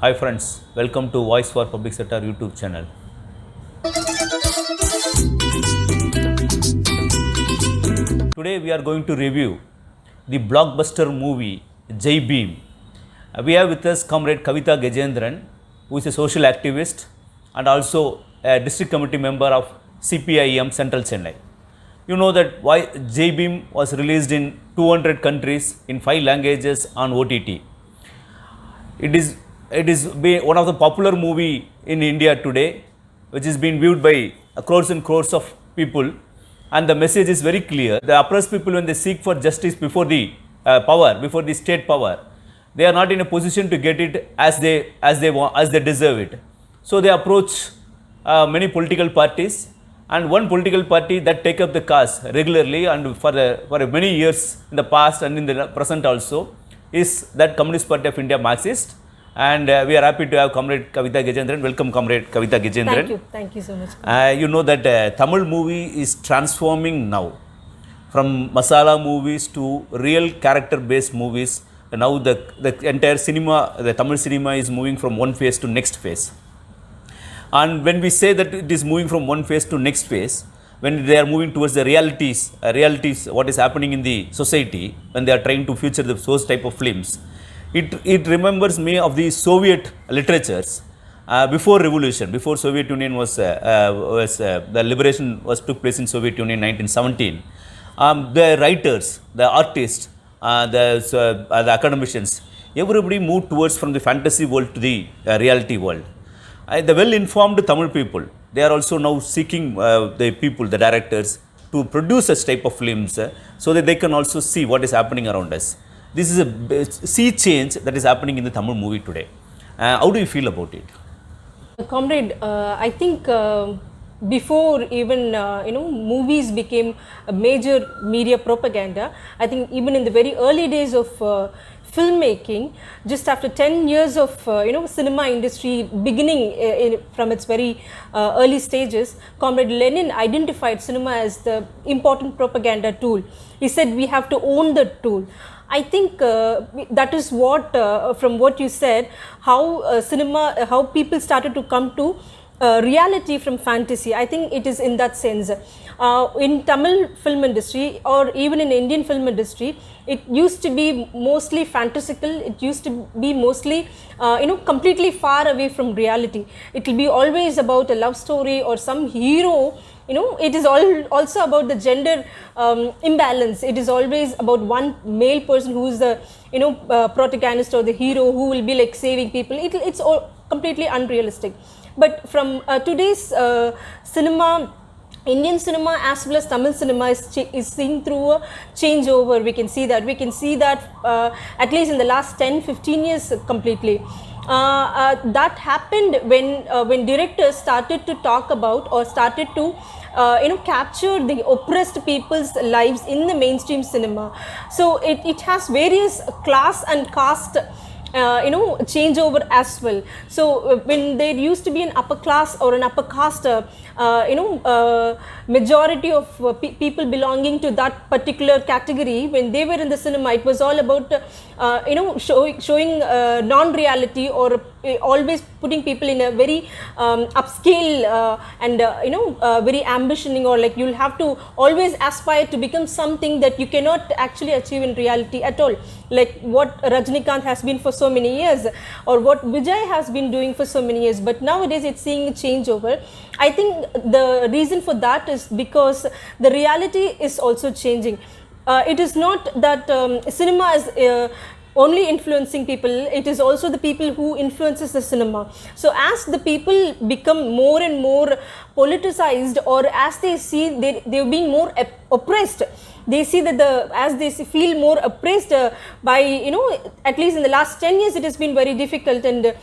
Hi friends, welcome to Voice for Public Sector YouTube channel. Today we are going to review the blockbuster movie Jai Bhim. We have with us comrade Kavita Gajendran, who is a social activist and also a district committee member of CPIM Central Chennai. You know that Jai Bhim was released in 200 countries in 5 languages on OTT. It is one of the popular movie in India today, which is being viewed by crores and crores of people, and the message is very clear. The oppressed people, when they seek for justice before the before the state power, they are not in a position to get it as they deserve it. So they approach many political parties, and one political party that take up the cause regularly and for many years in the past and in the present also is that Communist Party of India Marxist. And we are happy to have comrade Kavita Gajendran. Welcome, comrade Kavita Gajendran. Thank you so much. You know that Tamil movie is transforming now from masala movies to real character based movies. Now the entire cinema, the Tamil cinema is moving from one phase to next phase. And when we say that it is moving from one phase to next phase, when they are moving towards the realities, what is happening in the society, when they are trying to future those type of films, it remembers me of the Soviet literatures before revolution, before Soviet Union the liberation took place in Soviet Union in 1917. The writers, the artists, the academicians, everybody moved towards from the fantasy world to the reality world. The well-informed Tamil people, they are also now seeking the people, the directors, to produce such type of films so that they can also see what is happening around us. This is a sea change that is happening in the Tamil movie today. How do you feel about it? Comrade, I think before even movies became a major media propaganda, I think even in the very early days of filmmaking, just after 10 years of cinema industry beginning from its very early stages, Comrade Lenin identified cinema as the important propaganda tool. He said we have to own the tool. I think that is what, from what you said, how cinema, how people started to come to reality from fantasy. I think it is in that sense. In Tamil film industry or even in Indian film industry, it used to be mostly fantasical. It used to be mostly, completely far away from reality. It will be always about a love story or some hero. It is also about the gender imbalance. It is always about one male person who is the protagonist or the hero who will be like saving people. It's all completely unrealistic. But from today's cinema, Indian cinema as well as Tamil cinema is seeing through a changeover. We can see that at least in the last 10-15 years completely. That happened when directors started to talk about or started to capture the oppressed people's lives in the mainstream cinema. So it has various class and caste changeover as well. So when there used to be an upper class or an upper caste, majority of people belonging to that particular category, when they were in the cinema, it was all about showing non-reality or always putting people in a very upscale and very ambitioning, or like you'll have to always aspire to become something that you cannot actually achieve in reality at all, like what Rajinikanth has been for so many years or what Vijay has been doing for so many years. But nowadays it's seeing a changeover. I think the reason for that is because the reality is also changing. It is not that cinema is only influencing people, it is also the people who influences the cinema. So as the people become more and more politicized, or as they see they're being more oppressed, they see that as they feel more oppressed by at least in the last 10 years it has been very difficult, and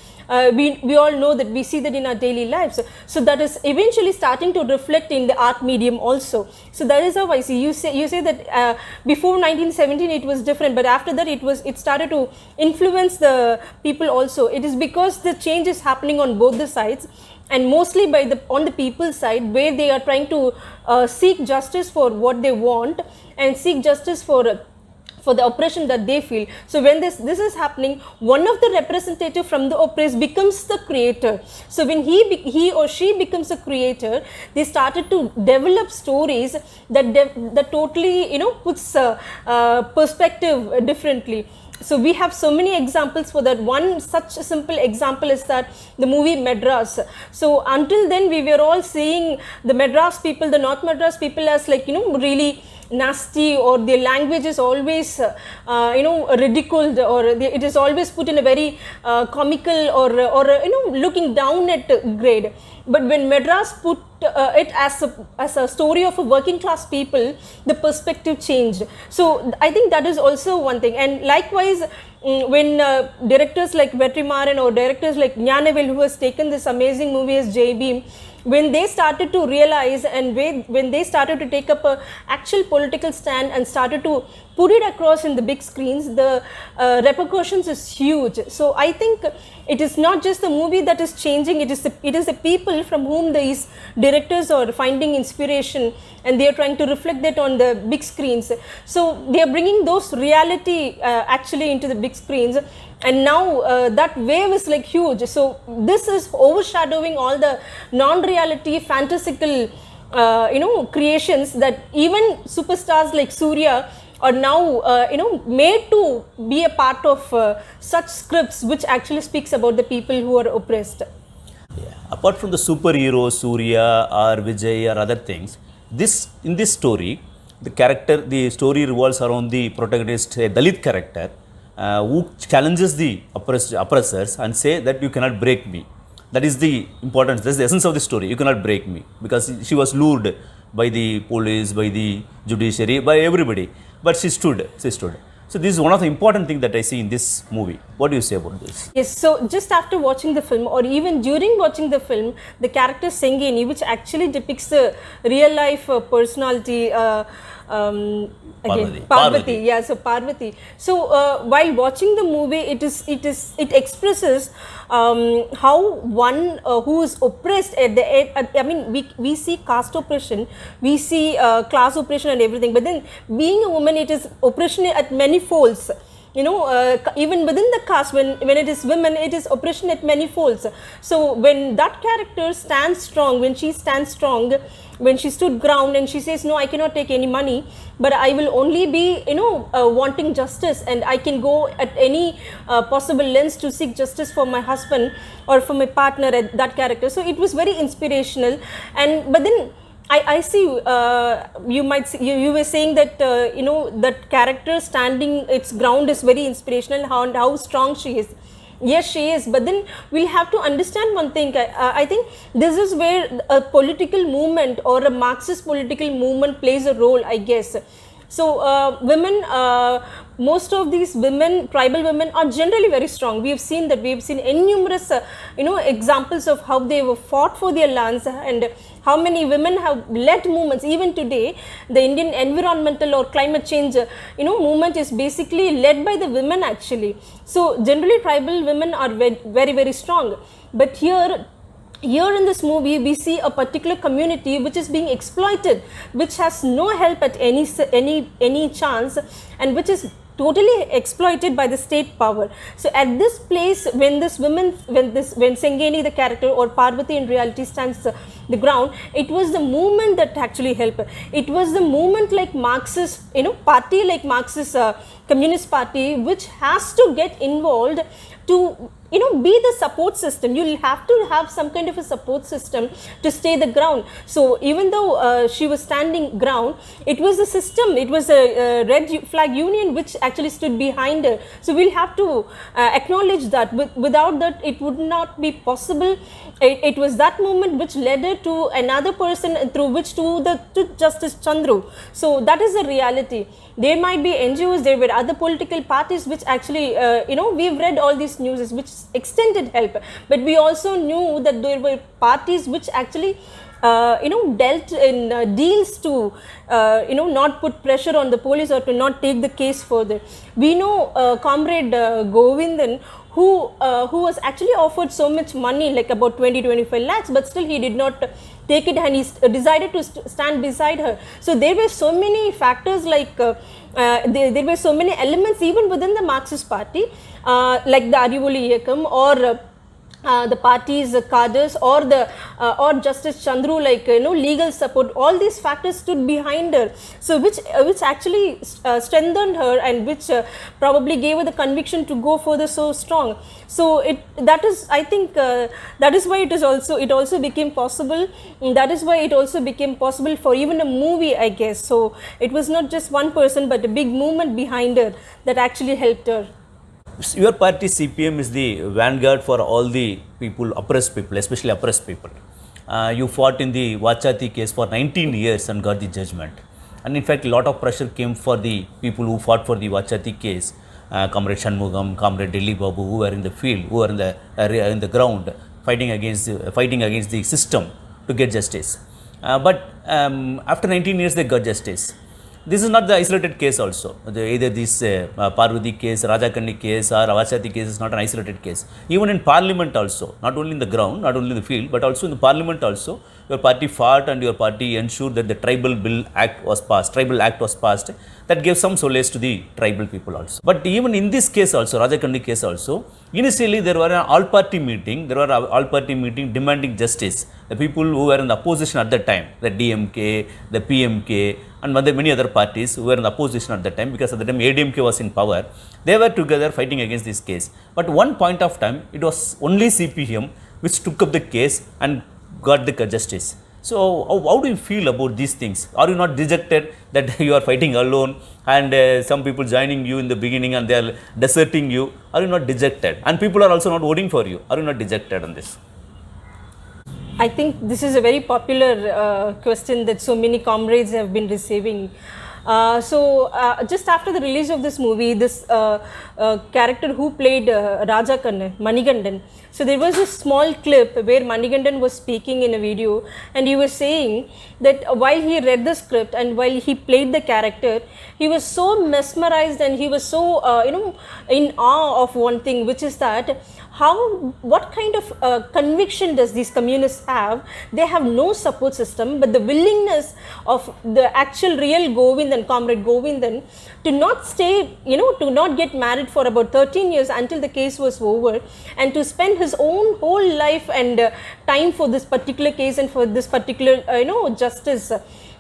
we all know that, we see that in our daily lives. So that is eventually starting to reflect in the art medium also. So that is how I see. You say that before 1917 it was different, but after that it started to influence the people also. It is because the change is happening on both the sides, and mostly on the people's side, where they are trying to seek justice for what they want and seek justice for for the oppression that they feel. So when this is happening, one of the representative from the oppressed becomes the creator. So when he or she becomes a creator, they started to develop stories that totally, you know, puts perspective differently. So we have so many examples for that. One such a simple example is that the movie Madras. So until then we were all seeing the Madras people, the North Madras people, as like, you know, really nasty, or their language is always you know, ridiculed, or it is always put in a very comical or you know, looking down at grade. But when Madras put it as a story of a working class people, the perspective changed. So I think that is also one thing. And likewise, when directors like Vetrimaran or directors like Gnanavel, who has taken this amazing movie as Jai Bhim, when they started to realize, and when they started to take up a actual political stand and started to put it across in the big screens, the repercussions is huge. So I think it is not just the movie that is changing, it is the people from whom these directors are finding inspiration, and they are trying to reflect that on the big screens. So they are bringing those reality actually into the big screens, and now that wave is like huge. So this is overshadowing all the non-reality fantastical you know, creations that even superstars like Surya are now you know, made to be a part of such scripts which actually speaks about the people who are oppressed. Apart from the superheroes, Surya or Vijay or other things, in this story, the story revolves around the protagonist, a Dalit character, who challenges the oppressors and say that you cannot break me. That is the importance, that's the essence of the story. You cannot break me, because she was lured by the police, by the judiciary, by everybody, but she stood. So this is one of the important things that I see in this movie. What do you say about this? Yes, so just after watching the film, or even during watching the film, the character Sengeni, which actually depicts the real life personality, again Parvati. Yeah, so Parvati. So while watching the movie, it expresses how one who is oppressed at the end. I mean, we see caste oppression, we see class oppression and everything, but then being a woman, it is oppression at many folds. You know, even within the caste, when it is women, it is oppression at many folds. So when that character stands strong, when she stands strong, when she stood ground and she says, no, I cannot take any money, but I will only be, you know, wanting justice, and I can go at any possible lengths to seek justice for my husband or for my partner, that character. So it was very inspirational. And but then I see, you might see, you were saying that you know, that character standing its ground is very inspirational, how strong she is. Yes, she is, but then we'll have to understand one thing. I think this is where a political movement or a Marxist political movement plays a role, I guess. So women, most of these women, tribal women, are generally very strong. We have seen that. We have seen innumerous you know, examples of how they were fought for their lands, and how many women have led movements. Even today, the Indian environmental or climate change you know, movement is basically led by the women actually. So generally tribal women are very, very strong. But here in this movie, we see a particular community which is being exploited, which has no help at any chance, and which is totally exploited by the state power. So at this place, when Sengeni, the character, or Parvati in reality, stands the ground, it was the movement that actually helped. It was the movement like Marxist, you know, party like Marxist Communist Party, which has to get involved to, you know, be the support system. You'll have to have some kind of a support system to stay the ground. So even though she was standing ground, it was a system, it was a red flag union which actually stood behind her. So we'll have to acknowledge that. Without that, it would not be possible. It was that movement which led her to another person, through which to Justice Chandru. So that is the reality. There might be NGOs, there were other political parties which actually, you know, we've read all these news which extended help, but we also knew that there were parties which actually you know, dealt in deals to you know, not put pressure on the police or to not take the case further. We know Comrade Govindan, who was actually offered so much money, like about 20-25 lakhs, but still he did not take it, and he decided to stand beside her. So there were so many factors, like there were so many elements even within the Marxist party, like the Arivoli Iyakam, or the party's cadres, or the or Justice Chandru, like legal support. All these factors stood behind her, so which actually strengthened her, and which probably gave her the conviction to go further so strong. So that is, I think, that is why it also became possible. That is why it also became possible for even a movie, I guess. So it was not just one person, but a big movement behind her that actually helped her. Your party CPM is the vanguard for all the people, oppressed people, especially oppressed people. You fought in the Vachati case for 19 years and got the judgment. And in fact, a lot of pressure came for the people who fought for the Vachati case. Comrade Shanmugam, Comrade Delhi Babu, who were in the field, who were in the ground, fighting against the system to get justice. But after 19 years, they got justice. This is not the isolated case also. Either this Parvati case, Rajakandi case, or Vachati case is not an isolated case. Even in parliament also, not only in the ground, not only in the field, but also in the parliament also, your party fought and your party ensured that the Tribal Act was passed. That gave some solace to the tribal people also. But even in this case also, Rajakandi case also, initially there were an all-party meeting. Demanding justice. The people who were in the opposition at that time, the DMK, the PMK, and many other parties who were in the opposition at that time, because at the time ADMK was in power, they were together fighting against this case. But one point of time, it was only CPM which took up the case and got the justice. So how do you feel about these things? Are you not dejected that you are fighting alone, and some people joining you in the beginning and they are deserting you? Are you not dejected? And people are also not voting for you. Are you not dejected on this? I think this is a very popular question that so many comrades have been receiving. Just after the release of this movie, this character who played Raja Kannan, Manigandan, so there was a small clip where Manigandan was speaking in a video, and he was saying that while he read the script and while he played the character, he was so mesmerized and he was so in awe of one thing, which is that what kind of conviction does these communists have? They have no support system, but the willingness of the actual real Govindan, Comrade Govindan, to not stay, to not get married for about 13 years until the case was over, and to spend his own whole life and time for this particular case and for this particular, justice.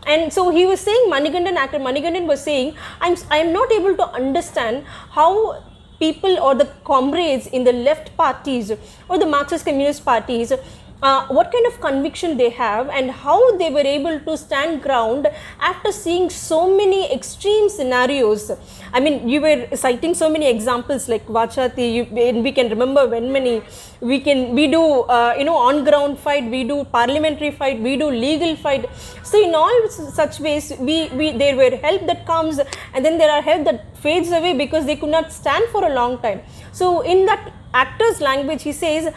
And so he was saying, actor Manigandan was saying, I am not able to understand how people or the comrades in the left parties or the Marxist communist parties, what kind of conviction they have and how they were able to stand ground after seeing so many extreme scenarios. I mean, you were citing so many examples like Vachati, we can remember when many, we do on ground fight, we do parliamentary fight, we do legal fight. So in all such ways, there were help that comes, and then there are help that fades away because they could not stand for a long time. So in that actor's language, he says,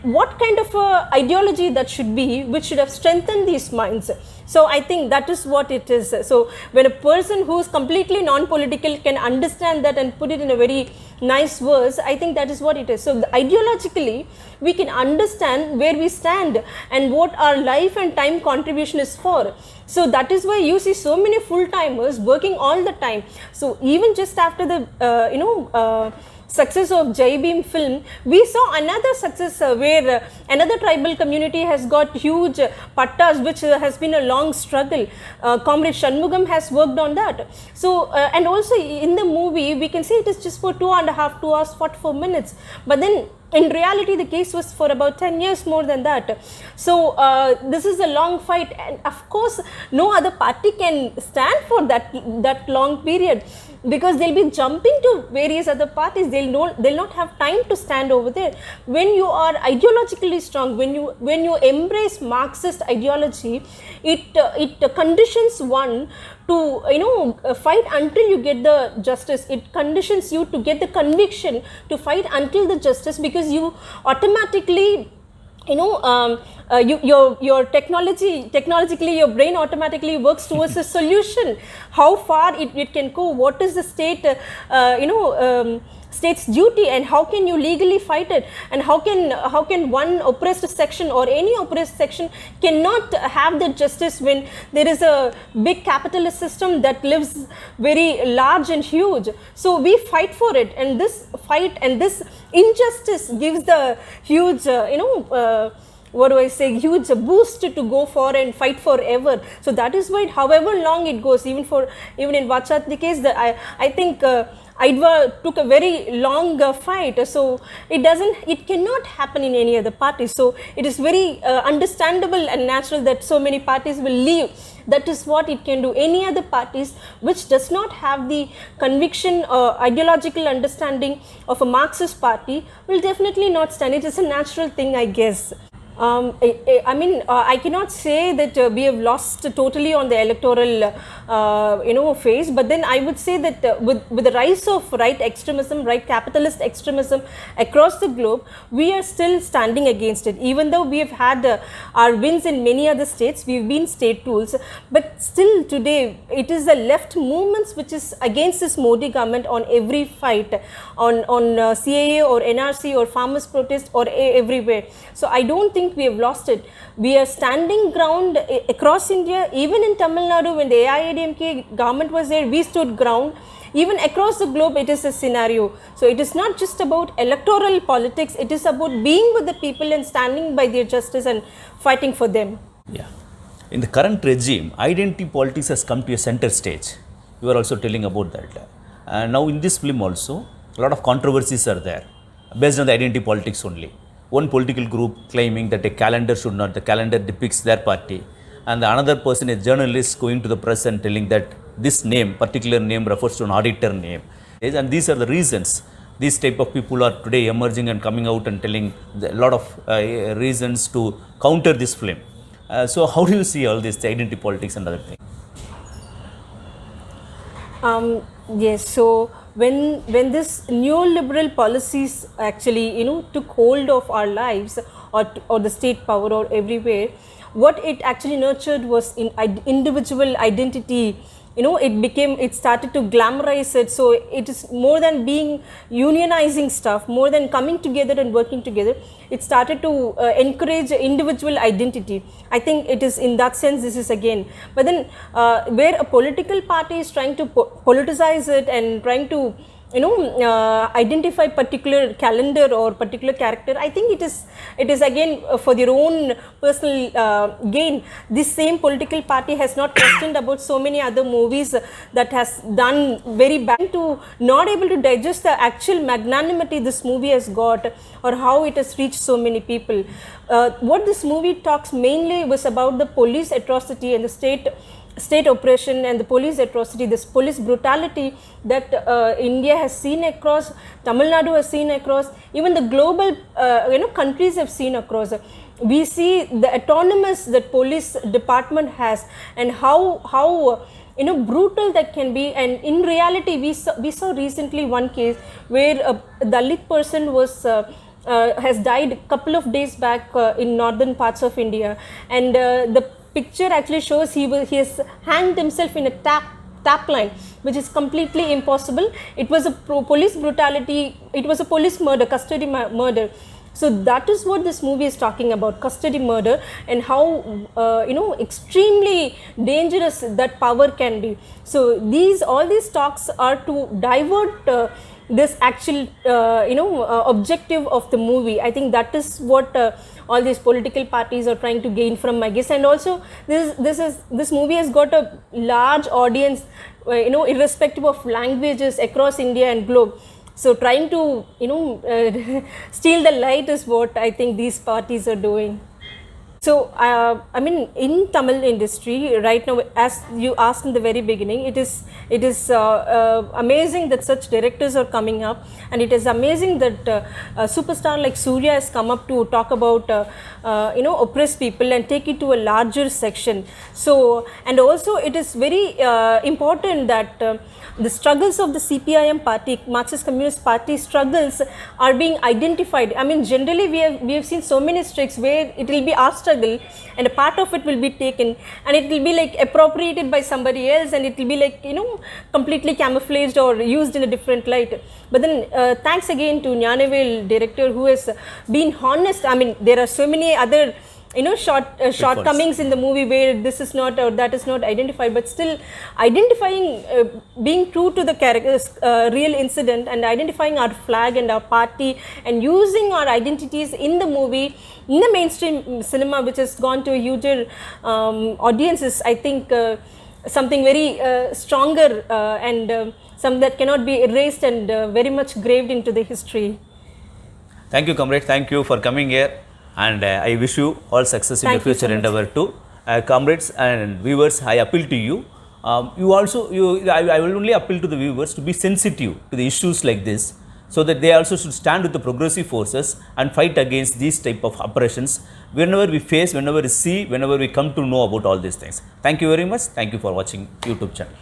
what kind of ideology that should be, which should have strengthened these minds. So I think that is what it is. So when a person who is completely non-political can understand that and put it in a very nice verse, I think that is what it is. So ideologically, we can understand where we stand and what our life and time contribution is for. So that is why you see so many full-timers working all the time. So even just after the success of Jai Bhim film, we saw another success where another tribal community has got huge pattas, which has been a long struggle. Comrade Shanmugam has worked on that. So and also in the movie we can say it is just for 2 hours 44 minutes, but then in reality the case was for about 10 years more than that. So this is a long fight, and of course no other party can stand for that long period, because they'll be jumping to various other parties. They'll not have time to stand over there. When you are ideologically strong, when you embrace Marxist ideology, it conditions one to fight until you get the justice. It conditions you to get the conviction to fight until the justice, because you automatically your technologically your brain automatically works towards a solution. How far it can go, what is the state state's duty, and how can you legally fight it, and how can one oppressed section or any oppressed section cannot have the justice when there is a big capitalist system that lives very large and huge. So we fight for it, and this fight and this injustice gives the huge what do I say, huge boost to go for and fight forever. So that is why, however long it goes, even in Vachhatri case, I think Aidva took a very long fight. So it cannot happen in any other party. So it is very understandable and natural that so many parties will leave. That is what it can do. Any other parties which does not have the conviction or ideological understanding of a Marxist party will definitely not stand. It is a natural thing, I guess. I cannot say that we have lost totally on the electoral phase, but then I would say that with the rise of right extremism, right capitalist extremism across the globe, we are still standing against it. Even though we have had our wins in many other states, we've been state tools, but still today it is the left movements which is against this Modi government on every fight, on CAA or NRC or farmers protest or everywhere. So I don't think we have lost it. We are standing ground across India. Even in Tamil Nadu, when the AIADMK government was there, we stood ground. Even across the globe, it is a scenario. So it is not just about electoral politics, it is about being with the people and standing by their justice and fighting for them. Yeah. In the current regime, identity politics has come to a center stage. You are also telling about that. And now in this film also, a lot of controversies are there based on the identity politics only. One political group claiming that the calendar depicts their party, and the another person, a journalist, going to the press and telling that this particular name refers to an auditor name. And these are the reasons. These type of people are today emerging and coming out and telling a lot of reasons to counter this film. So how do you see all this, the identity politics and other things? Yes, so when this neoliberal policies actually took hold of our lives, or the state power or everywhere, what it actually nurtured was individual identity. It started to glamorize it. So it is more than being unionizing stuff, more than coming together and working together. It started to encourage individual identity. I think it is in that sense, this is again. But then where a political party is trying to politicize it and trying to identify particular calendar or particular character, I think it is again for their own personal gain. This same political party has not questioned about so many other movies that has done very bad, to not able to digest the actual magnanimity this movie has got, or how it has reached so many people. What this movie talks mainly was about the police atrocity and the state oppression and the police atrocity, this police brutality that India has seen across, Tamil Nadu has seen across, even the global countries have seen across. We see the autonomous that police department has, and how brutal that can be. And in reality, we saw recently one case where a Dalit person has died a couple of days back in northern parts of India, and the picture actually shows he has hanged himself in a tap line, which is completely impossible. It was a police brutality. It was a police murder, custody murder. So that is what this movie is talking about, custody murder, and how extremely dangerous that power can be. So all these talks are to divert this actual objective of the movie. I think that is what all these political parties are trying to gain from, I guess. And also this movie has got a large audience, irrespective of languages across India and globe. So trying to steal the light is what I think these parties are doing. So in Tamil industry right now, as you asked in the very beginning, it is amazing that such directors are coming up, and it is amazing that a superstar like Surya has come up to talk about oppressed people and take it to a larger section. So, and also it is very important that the struggles of the CPIM party, Marxist Communist Party struggles, are being identified. Generally we have seen so many strikes where it will be our struggle struggle, and a part of it will be taken and it will be like appropriated by somebody else, and it will be like, you know, completely camouflaged or used in a different light. But then thanks again to Gnanavel director, who has been honest. I mean, there are so many other, you know, shortcomings in the movie where this is not or that is not identified, but still identifying, being true to the characters, real incident, and identifying our flag and our party and using our identities in the movie, in the mainstream cinema, which has gone to a huger audiences. I think something very stronger and some that cannot be erased and very much graved into the history. Thank you, comrade. Thank you for coming here. And I wish you all success in Thank your you future so much. endeavor too. Comrades and viewers, I appeal to you. I will only appeal to the viewers to be sensitive to the issues like this, so that they also should stand with the progressive forces and fight against these type of oppressions whenever we face, whenever we see, whenever we come to know about all these things. Thank you very much. Thank you for watching YouTube channel.